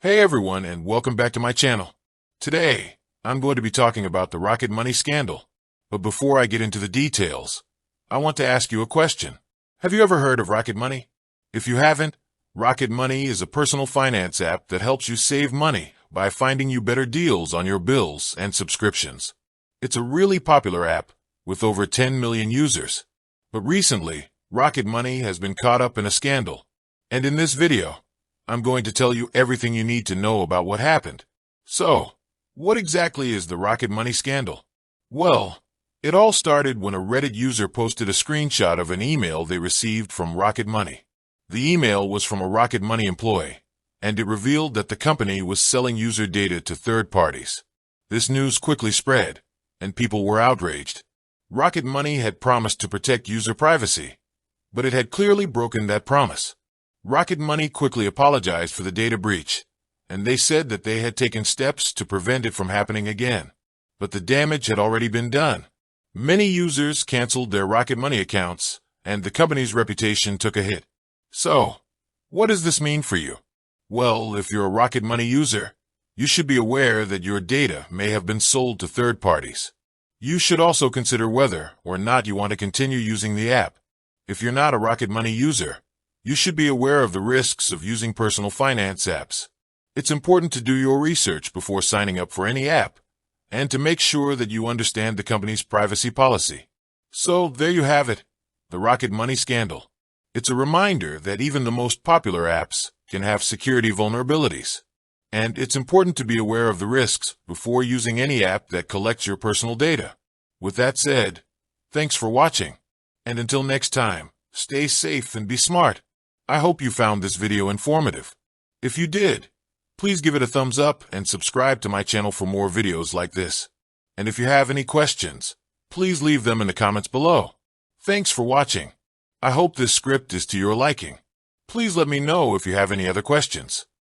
Hey everyone, and welcome back to my channel. Today, I'm going to be talking about the Rocket Money scandal. But before I get into the details, I want to ask you a question. Have you ever heard of Rocket Money? If you haven't, Rocket Money is a personal finance app that helps you save money by finding you better deals on your bills and subscriptions. It's a really popular app with over 10 million users. But recently, Rocket Money has been caught up in a scandal. And in this video, I'm going to tell you everything you need to know about what happened. So, what exactly is the Rocket Money scandal? Well, it all started when a Reddit user posted a screenshot of an email they received from Rocket Money. The email was from a Rocket Money employee, and it revealed that the company was selling user data to third parties. This news quickly spread, and people were outraged. Rocket Money had promised to protect user privacy, but it had clearly broken that promise. Rocket Money quickly apologized for the data breach, and they said that they had taken steps to prevent it from happening again. But the damage had already been done. Many users canceled their Rocket Money accounts, and the company's reputation took a hit. So, what does this mean for you? Well, if you're a Rocket Money user, you should be aware that your data may have been sold to third parties. You should also consider whether or not you want to continue using the app. If you're not a Rocket Money user, you should be aware of the risks of using personal finance apps. It's important to do your research before signing up for any app, and to make sure that you understand the company's privacy policy. So, there you have it, the Rocket Money scandal. It's a reminder that even the most popular apps can have security vulnerabilities. And it's important to be aware of the risks before using any app that collects your personal data. With that said, thanks for watching. And until next time, stay safe and be smart. I hope you found this video informative. If you did, please give it a thumbs up and subscribe to my channel for more videos like this. And if you have any questions, please leave them in the comments below. Thanks for watching. I hope this script is to your liking. Please let me know if you have any other questions.